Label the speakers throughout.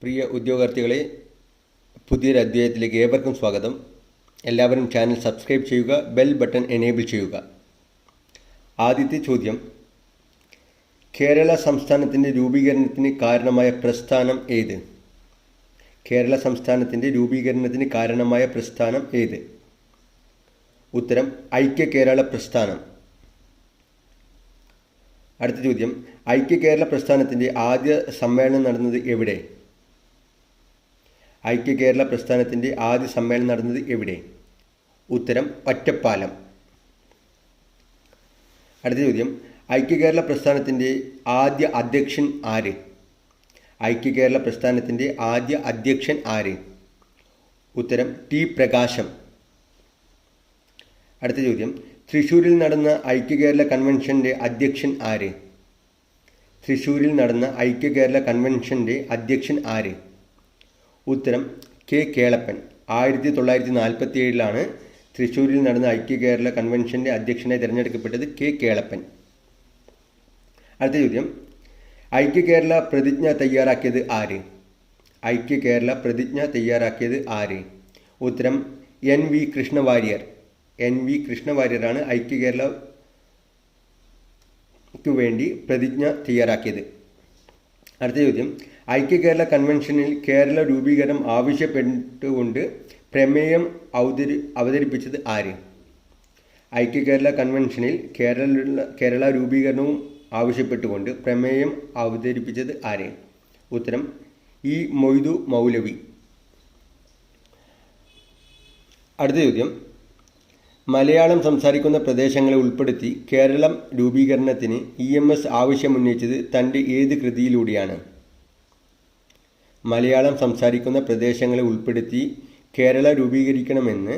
Speaker 1: പ്രിയ ഉദ്യോഗാർത്ഥികളെ, പുതിയൊരു അധ്യായത്തിലേക്ക് ഏവർക്കും സ്വാഗതം. എല്ലാവരും ചാനൽ സബ്സ്ക്രൈബ് ചെയ്യുക, ബെൽ ബട്ടൺ എനേബിൾ ചെയ്യുക. ആദ്യത്തെ ചോദ്യം: കേരള സംസ്ഥാനത്തിൻ്റെ രൂപീകരണത്തിന് കാരണമായ പ്രസ്ഥാനം ഏത്? കേരള സംസ്ഥാനത്തിൻ്റെ രൂപീകരണത്തിന് കാരണമായ പ്രസ്ഥാനം ഏത്? ഉത്തരം: ഐക്യ കേരള പ്രസ്ഥാനം. അടുത്ത ചോദ്യം: ഐക്യ കേരള പ്രസ്ഥാനത്തിൻ്റെ ആദ്യ സമ്മേളനം നടന്നത് എവിടെ? ഐക്യ കേരള പ്രസ്ഥാനത്തിൻ്റെ ആദ്യ സമ്മേളനം നടന്നത് എവിടെ? ഉത്തരം: ഒറ്റപ്പാലം. അടുത്ത ചോദ്യം: ഐക്യ കേരള പ്രസ്ഥാനത്തിൻ്റെ ആദ്യ അധ്യക്ഷൻ ആര്? ഐക്യ കേരള പ്രസ്ഥാനത്തിൻ്റെ ആദ്യ അധ്യക്ഷൻ ആര്? ഉത്തരം: ടി പ്രകാശം. അടുത്ത ചോദ്യം: തൃശ്ശൂരിൽ നടന്ന ഐക്യ കേരള കൺവെൻഷൻ്റെ അധ്യക്ഷൻ ആര്? തൃശ്ശൂരിൽ നടന്ന ഐക്യ കേരള കൺവെൻഷൻ്റെ അധ്യക്ഷൻ ആര്? ഉത്തരം: കെ കേളപ്പൻ. 1947 തൃശ്ശൂരിൽ നടന്ന ഐക്യ കേരള കൺവെൻഷൻ്റെ അധ്യക്ഷനായി തിരഞ്ഞെടുക്കപ്പെട്ടത് കെ കേളപ്പൻ. അടുത്ത ചോദ്യം: ഐക്യ കേരള പ്രതിജ്ഞ തയ്യാറാക്കിയത് ആര്? ഐക്യ കേരള പ്രതിജ്ഞ തയ്യാറാക്കിയത് ആര്? ഉത്തരം: N V Krishna Warrier. N V കൃഷ്ണവാര്യരാണ് ഐക്യ കേരളയ്ക്ക് വേണ്ടി പ്രതിജ്ഞ തയ്യാറാക്കിയത്. അടുത്ത ചോദ്യം: ഐക്യ കേരള കൺവെൻഷനിൽ കേരള രൂപീകരണം ആവശ്യപ്പെട്ടുകൊണ്ട് പ്രമേയം അവതരിപ്പിച്ചത് ആര്? ഐക്യ കേരള കൺവെൻഷനിൽ കേരള രൂപീകരണവും ആവശ്യപ്പെട്ടുകൊണ്ട് പ്രമേയം അവതരിപ്പിച്ചത് ആര്? ഉത്തരം: ഇ മൊയ്തു മൗലവി. അടുത്ത ചോദ്യം: മലയാളം സംസാരിക്കുന്ന പ്രദേശങ്ങളെ ഉൾപ്പെടുത്തി കേരളം രൂപീകരണത്തിന് EMS ആവശ്യമുന്നയിച്ചത് തൻ്റെ ഏത് കൃതിയിലൂടെയാണ്? മലയാളം സംസാരിക്കുന്ന പ്രദേശങ്ങളെ ഉൾപ്പെടുത്തി കേരള രൂപീകരിക്കണമെന്ന്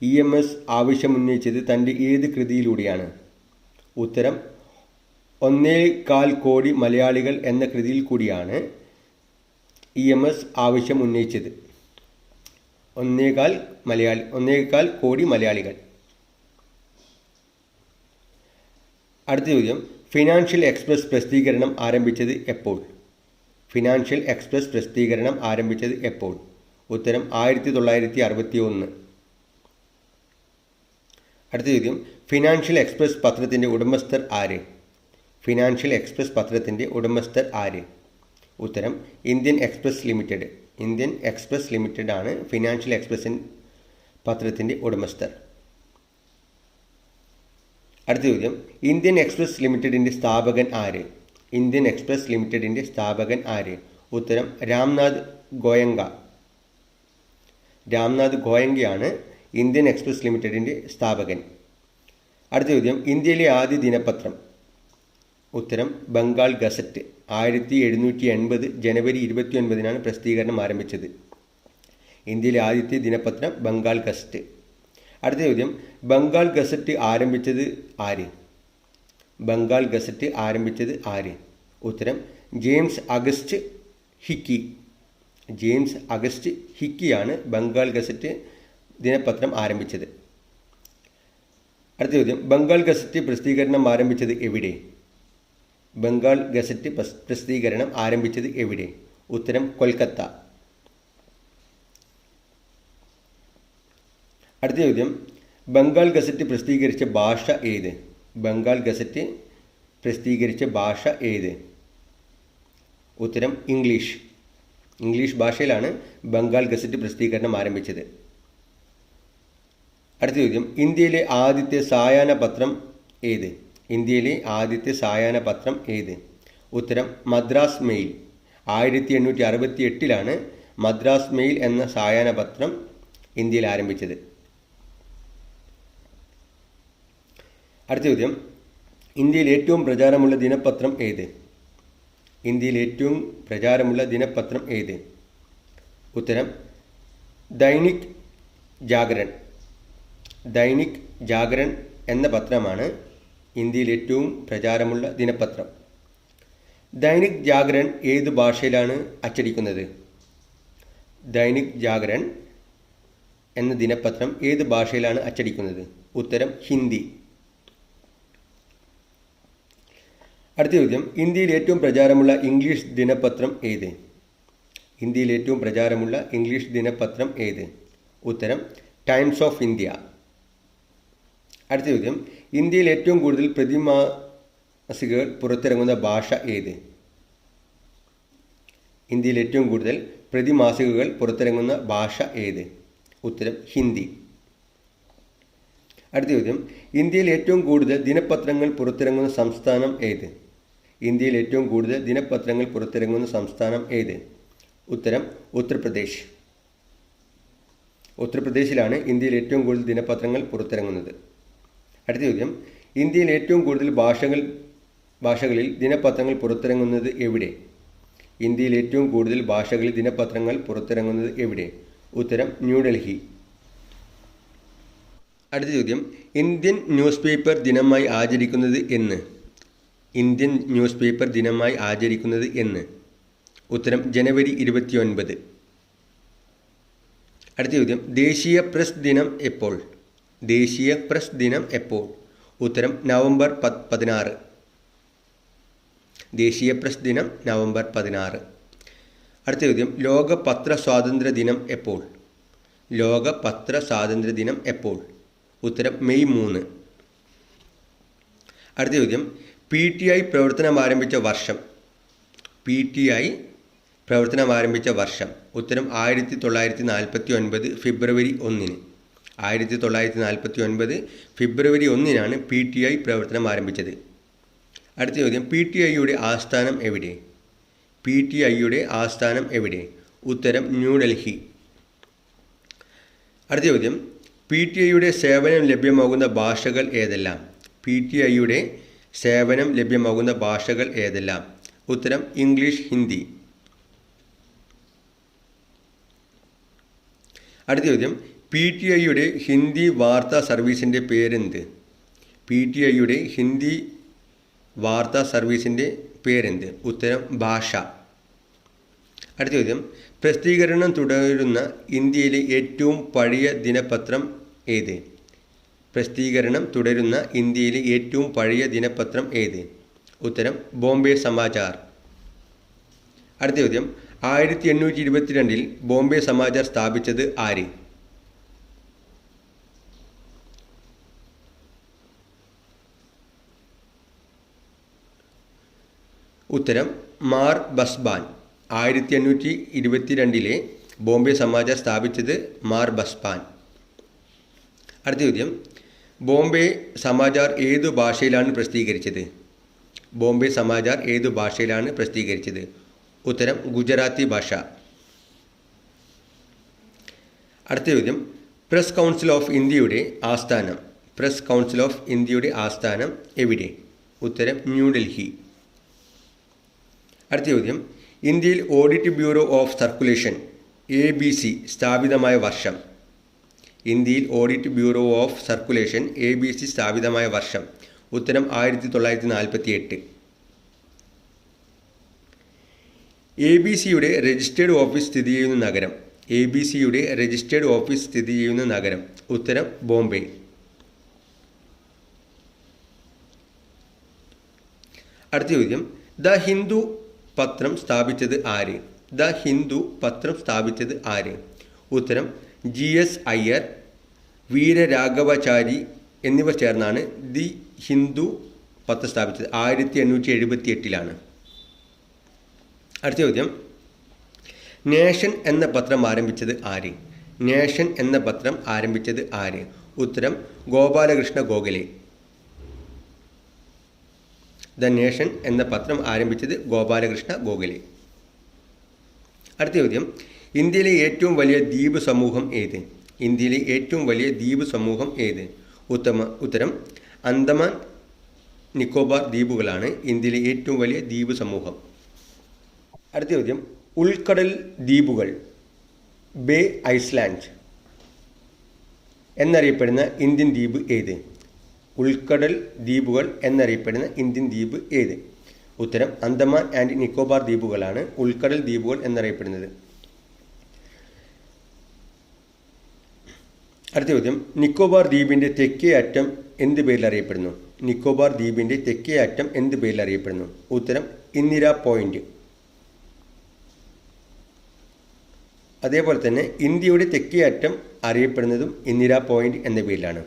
Speaker 1: EMS ആവശ്യമുന്നയിച്ചത് തൻ്റെ ഏത് കൃതിയിലൂടെയാണ്? ഉത്തരം: 1.25 കോടി മലയാളികൾ എന്ന കൃതിയിൽ കൂടിയാണ് EMS ആവശ്യം ഉന്നയിച്ചത്. 1.25 കോടി മലയാളികൾ. അടുത്ത ചോദ്യം: ഫിനാൻഷ്യൽ എക്സ്പ്രസ് പ്രസിദ്ധീകരണം ആരംഭിച്ചത് എപ്പോൾ? ഫിനാൻഷ്യൽ എക്സ്പ്രസ് പ്രസിദ്ധീകരണം ആരംഭിച്ചത് എപ്പോൾ? ഉത്തരം: 1961. അടുത്ത ചോദ്യം: ഫിനാൻഷ്യൽ എക്സ്പ്രസ് പത്രത്തിൻ്റെ ഉടമസ്ഥർ ആര്? ഫിനാൻഷ്യൽ എക്സ്പ്രസ് പത്രത്തിൻ്റെ ഉടമസ്ഥർ ആര്? ഉത്തരം: Indian express limited. Indian express limited ആണ് ഫിനാൻഷ്യൽ എക്സ്പ്രസ് പത്രത്തിൻ്റെ ഉടമസ്ഥർ. അടുത്ത ചോദ്യം: ഇന്ത്യൻ എക്സ്പ്രസ് ലിമിറ്റഡിൻ്റെ സ്ഥാപകൻ ആര്? ഇന്ത്യൻ എക്സ്പ്രസ് ലിമിറ്റഡിൻ്റെ സ്ഥാപകൻ ആര്? ഉത്തരം: രാംനാഥ് ഗോയങ്ക. രാംനാഥ് ഗോയങ്കയാണ് ഇന്ത്യൻ എക്സ്പ്രസ് ലിമിറ്റഡിൻ്റെ സ്ഥാപകൻ. അടുത്ത ചോദ്യം: ഇന്ത്യയിലെ ആദ്യ ദിനപത്രം? ഉത്തരം: ബംഗാൾ ഗസറ്റ്. 1780 ജനുവരി 29 പ്രസിദ്ധീകരണം ആരംഭിച്ചത്. ഇന്ത്യയിലെ ആദ്യത്തെ ദിനപത്രം ബംഗാൾ ഗസറ്റ്. അടുത്ത ചോദ്യം: ബംഗാൾ ഗസറ്റ് ആരംഭിച്ചത് ആര്? ബംഗാൾ ഗസറ്റ് ആരംഭിച്ചത് ആര്? ഉത്തരം: James August Hicky. James August ഹിക്കിയാണ് ബംഗാൾ ഗസറ്റ് ദിനപത്രം ആരംഭിച്ചത്. അടുത്ത ചോദ്യം: ബംഗാൾ ഗസറ്റ് പ്രസിദ്ധീകരണം ആരംഭിച്ചത് എവിടെ? ബംഗാൾ ഗസറ്റ് പ്രസിദ്ധീകരണം ആരംഭിച്ചത് എവിടെ? ഉത്തരം: കൊൽക്കത്ത. അടുത്ത ചോദ്യം: ബംഗാൾ ഗസറ്റ് പ്രസിദ്ധീകരിച്ച ഭാഷ ഏത്? ബംഗാൾ ഗസറ്റ് പ്രസിദ്ധീകരിച്ച ഭാഷ ഏത്? ഉത്തരം: ഇംഗ്ലീഷ്. ഇംഗ്ലീഷ് ഭാഷയിലാണ് ബംഗാൾ ഗസറ്റ് പ്രസിദ്ധീകരണം ആരംഭിച്ചത്. അടുത്ത ചോദ്യം: ഇന്ത്യയിലെ ആദ്യത്തെ സായാഹ്ന പത്രം ഏത്? ഇന്ത്യയിലെ ആദ്യത്തെ സായാഹ്ന പത്രം ഏത്? ഉത്തരം: മദ്രാസ് മെയിൽ. 1868 മദ്രാസ് മെയിൽ എന്ന സായാഹ്ന പത്രം ഇന്ത്യയിൽ ആരംഭിച്ചത്. അടുത്ത ചോദ്യം: ഇന്ത്യയിൽ ഏറ്റവും പ്രചാരമുള്ള ദിനപത്രം ഏത്? ഇന്ത്യയിൽ ഏറ്റവും പ്രചാരമുള്ള ദിനപത്രം ഏത്? ഉത്തരം: ദൈനിക് ജാഗരൺ. ദൈനിക് ജാഗരൺ എന്ന പത്രമാണ് ഇന്ത്യയിൽ ഏറ്റവും പ്രചാരമുള്ള ദിനപത്രം. ദൈനിക് ജാഗരൺ ഏത് ഭാഷയിലാണ് അച്ചടിക്കുന്നത്? ദൈനിക് ജാഗരൺ എന്ന ദിനപത്രം ഏത് ഭാഷയിലാണ് അച്ചടിക്കുന്നത്? ഉത്തരം: ഹിന്ദി. അടുത്ത ചോദ്യം: ഇന്ത്യയിൽ ഏറ്റവും പ്രചാരമുള്ള ഇംഗ്ലീഷ് ദിനപത്രം ഏത്? ഇന്ത്യയിൽ ഏറ്റവും പ്രചാരമുള്ള ഇംഗ്ലീഷ് ദിനപത്രം ഏത്? ഉത്തരം ടൈംസ് ഓഫ് ഇന്ത്യ. അടുത്ത ചോദ്യം, ഇന്ത്യയിൽ ഏറ്റവും കൂടുതൽ പ്രതിമാസികകൾ പുറത്തിറങ്ങുന്ന ഭാഷ ഏത്? ഇന്ത്യയിൽ ഏറ്റവും കൂടുതൽ പ്രതിമാസികകൾ പുറത്തിറങ്ങുന്ന ഭാഷ ഏത്? ഉത്തരം ഹിന്ദി. അടുത്ത ചോദ്യം, ഇന്ത്യയിൽ ഏറ്റവും കൂടുതൽ ദിനപത്രങ്ങൾ പുറത്തിറങ്ങുന്ന സംസ്ഥാനം ഏത്? ഇന്ത്യയിൽ ഏറ്റവും കൂടുതൽ ദിനപത്രങ്ങൾ പുറത്തിറങ്ങുന്ന സംസ്ഥാനം ഏത്? ഉത്തരം ഉത്തർപ്രദേശ്. ഉത്തർപ്രദേശിലാണ് ഇന്ത്യയിൽ ഏറ്റവും കൂടുതൽ ദിനപത്രങ്ങൾ പുറത്തിറങ്ങുന്നത്. അടുത്ത ചോദ്യം, ഇന്ത്യയിൽ ഏറ്റവും കൂടുതൽ ഭാഷകളിൽ ദിനപത്രങ്ങൾ പുറത്തിറങ്ങുന്നത് എവിടെ? ഇന്ത്യയിൽ ഏറ്റവും കൂടുതൽ ഭാഷകളിൽ ദിനപത്രങ്ങൾ പുറത്തിറങ്ങുന്നത് എവിടെ? ഉത്തരം ന്യൂഡൽഹി. അടുത്ത ചോദ്യം, ഇന്ത്യൻ ന്യൂസ് പേപ്പർ ദിനമായി ആചരിക്കുന്നത് എന്ന്? ഇന്ത്യൻ ന്യൂസ് പേപ്പർ ദിനമായി ആചരിക്കുന്നത് എന്ന്? ഉത്തരം ജനുവരി 29. അടുത്ത ചോദ്യം, ദേശീയ പ്രസ് ദിനം എപ്പോൾ? ദേശീയ പ്രസ് ദിനം എപ്പോൾ? ഉത്തരം നവംബർ 16. ദേശീയ പ്രസ് ദിനം നവംബർ 16. അടുത്ത ചോദ്യം, ലോക പത്ര സ്വാതന്ത്ര്യ ദിനം എപ്പോൾ? ലോക പത്ര സ്വാതന്ത്ര്യ ദിനം എപ്പോൾ? ഉത്തരം മെയ് 3. അടുത്ത ചോദ്യം, PTI പ്രവർത്തനം ആരംഭിച്ച വർഷം? PTI പ്രവർത്തനം ആരംഭിച്ച വർഷം? ഉത്തരം 1949 ഫെബ്രുവരി 1. 1949 ഫെബ്രുവരി 1 PTI പ്രവർത്തനം ആരംഭിച്ചത്. അടുത്ത ചോദ്യം, PTIയുടെ ആസ്ഥാനം എവിടെ? PTIയുടെ ആസ്ഥാനം എവിടെ? ഉത്തരം ന്യൂഡൽഹി. അടുത്ത ചോദ്യം, PTIയുടെ സേവനം ലഭ്യമാകുന്ന ഭാഷകൾ ഏതെല്ലാം? PTIയുടെ സേവനം ലഭ്യമാകുന്ന ഭാഷകൾ ഏതെല്ലാം? ഉത്തരം ഇംഗ്ലീഷ്, ഹിന്ദി. അടുത്ത ചോദ്യം, PTIയുടെ ഹിന്ദി വാർത്താ സർവീസിൻ്റെ പേരെന്ത്? PTIയുടെ ഹിന്ദി വാർത്താ സർവീസിൻ്റെ പേരെന്ത്? ഉത്തരം ഭാഷ. അടുത്ത ചോദ്യം, പ്രസിദ്ധീകരണം തുടരുന്ന ഇന്ത്യയിലെ ഏറ്റവും പഴയ ദിനപത്രം ഏത്? പ്രസിദ്ധീകരണം തുടരുന്ന ഇന്ത്യയിലെ ഏറ്റവും പഴയ ദിനപത്രം ഏത്? ഉത്തരം ബോംബെ സമാചാർ. അടുത്ത ചോദ്യം, 1822 ബോംബെ സമാചാർ സ്ഥാപിച്ചത് ആര്? ഉത്തരം മാർ ബസ്ബാൻ. 1822 ബോംബെ സമാചാർ സ്ഥാപിച്ചത് മാർ ബസ്ബാൻ. അടുത്ത ചോദ്യം, ബോംബെ സമാചാർ ഏതു ഭാഷയിലാണ് പ്രസിദ്ധീകരിച്ചത്? ബോംബെ സമാചാർ ഏതു ഭാഷയിലാണ് പ്രസിദ്ധീകരിച്ചത്? ഉത്തരം ഗുജറാത്തി ഭാഷ. അടുത്ത ചോദ്യം, പ്രസ് കൗൺസിൽ ഓഫ് ഇന്ത്യയുടെ ആസ്ഥാനം? പ്രസ് കൗൺസിൽ ഓഫ് ഇന്ത്യയുടെ ആസ്ഥാനം എവിടെ? ഉത്തരം ന്യൂഡൽഹി. അടുത്ത ചോദ്യം, ഇന്ത്യയിൽ audit bureau of circulation ABC സ്ഥാപിതമായ വർഷം? ഇന്ത്യയിൽ audit bureau of circulation ABC സ്ഥാപിതമായ വർഷം? ഉത്തരം 1948. ABCയുടെ രജിസ്റ്റേർഡ് ഓഫീസ് സ്ഥിതി ചെയ്യുന്ന നഗരം? ABCയുടെ രജിസ്റ്റേർഡ് ഓഫീസ് സ്ഥിതി ചെയ്യുന്ന നഗരം? ഉത്തരം ബോംബെ. അടുത്ത ചോദ്യം, ദ ഹിന്ദു പത്രം സ്ഥാപിച്ചത് ആര്? ദ ഹിന്ദു പത്രം സ്ഥാപിച്ചത് ആര്? ഉത്തരം GS അയ്യർ, വീരരാഘവചാരി എന്നിവർ ചേർന്നാണ് ദി ഹിന്ദു പത്രം സ്ഥാപിച്ചത്. 1878. അടുത്ത ചോദ്യം, നേഷൻ എന്ന പത്രം ആരംഭിച്ചത് ആര്? നേഷൻ എന്ന പത്രം ആരംഭിച്ചത് ആര്? ഉത്തരം ഗോപാലകൃഷ്ണ ഗോഖലെ. ദ നേഷൻ എന്ന പത്രം ആരംഭിച്ചത് ഗോപാലകൃഷ്ണ ഗോഖലെ. അടുത്ത ചോദ്യം, ഇന്ത്യയിലെ ഏറ്റവും വലിയ ദ്വീപ് സമൂഹം ഏത്? ഇന്ത്യയിലെ ഏറ്റവും വലിയ ദ്വീപ് സമൂഹം ഏത്? ഉത്തരം അന്തമാൻ നിക്കോബാർ ദ്വീപുകളാണ് ഇന്ത്യയിലെ ഏറ്റവും വലിയ ദ്വീപ് സമൂഹം. അടുത്ത ചോദ്യം, ഉൾക്കടൽ ദ്വീപുകൾ ബേ ഐസ്ലാൻഡ് എന്നറിയപ്പെടുന്ന ഇന്ത്യൻ ദ്വീപ് ഏത്? ഉൾക്കടൽ ദ്വീപുകൾ എന്നറിയപ്പെടുന്ന ഇന്ത്യൻ ദ്വീപ് ഏത്? ഉത്തരം അന്തമാൻ ആൻഡ് നിക്കോബാർ ദ്വീപുകളാണ് ഉൾക്കടൽ ദ്വീപുകൾ എന്നറിയപ്പെടുന്നത്. അടുത്ത ചോദ്യം, നിക്കോബാർ ദ്വീപിൻ്റെ തെക്കേ അറ്റം എന്ത് പേരിൽ അറിയപ്പെടുന്നു? നിക്കോബാർ ദ്വീപിൻ്റെ തെക്കേ അറ്റം എന്ത് പേരിൽ അറിയപ്പെടുന്നു? ഉത്തരം ഇന്ദിര പോയിന്റ്. അതേപോലെ തന്നെ ഇന്ത്യയുടെ തെക്കേ അറ്റം അറിയപ്പെടുന്നതും ഇന്ദിരാ പോയിന്റ് എന്ന പേരിലാണ്.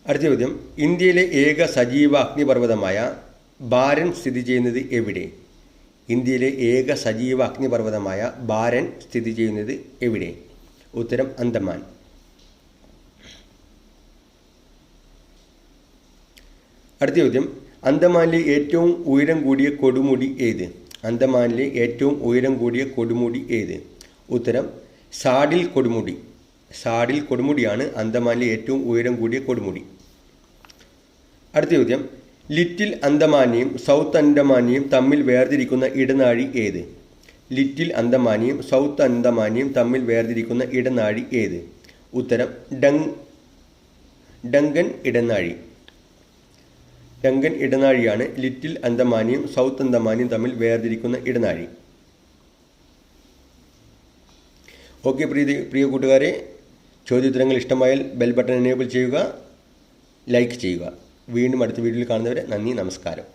Speaker 1: അടുത്ത ചോദ്യം, ഇന്ത്യയിലെ ഏക സജീവ അഗ്നിപർവ്വതമായ ബാരൻ സ്ഥിതി ചെയ്യുന്നത് എവിടെ? ഇന്ത്യയിലെ ഏക സജീവ അഗ്നിപർവ്വതമായ ബാരൻ സ്ഥിതി ചെയ്യുന്നത് എവിടെ? ഉത്തരം അന്തമാൻ. അടുത്ത ചോദ്യം, അന്തമാനിലെ ഏറ്റവും ഉയരം കൂടിയ കൊടുമുടി ഏത്? അന്തമാനിലെ ഏറ്റവും ഉയരം കൂടിയ കൊടുമുടി ഏത്? ഉത്തരം സാഡിൽ കൊടുമുടി. സാഡിൽ കൊടുമുടിയാണ് അന്തമാനിലെ ഏറ്റവും ഉയരം കൂടിയ കൊടുമുടി. അടുത്ത ചോദ്യം, ലിറ്റിൽ അന്തമാനെയും സൗത്ത് അന്തമാനെയും തമ്മിൽ വേർതിരിക്കുന്ന ഇടനാഴി ഏത്? ലിറ്റിൽ അന്തമാനെയും സൗത്ത് അന്തമാനെയും തമ്മിൽ വേർതിരിക്കുന്ന ഇടനാഴി ഏത്? ഉത്തരം ഡങ്കൻ ഇടനാഴി. ഡങ്കൻ ഇടനാഴിയാണ് ലിറ്റിൽ അന്തമാനെയും സൗത്ത് അന്തമാനെയും തമ്മിൽ വേർതിരിക്കുന്ന ഇടനാഴി. ഓക്കെ പ്രിയ കൂട്ടുകാരെ, ചോദ്യോത്തരങ്ങൾ ഇഷ്ടമായാൽ ബെൽ ബട്ടൺ എനേബിൾ ചെയ്യുക, ലൈക്ക് ചെയ്യുക. വീണ്ടും അടുത്ത വീഡിയോയിൽ കാണുന്നവരെ നന്ദി, നമസ്കാരം.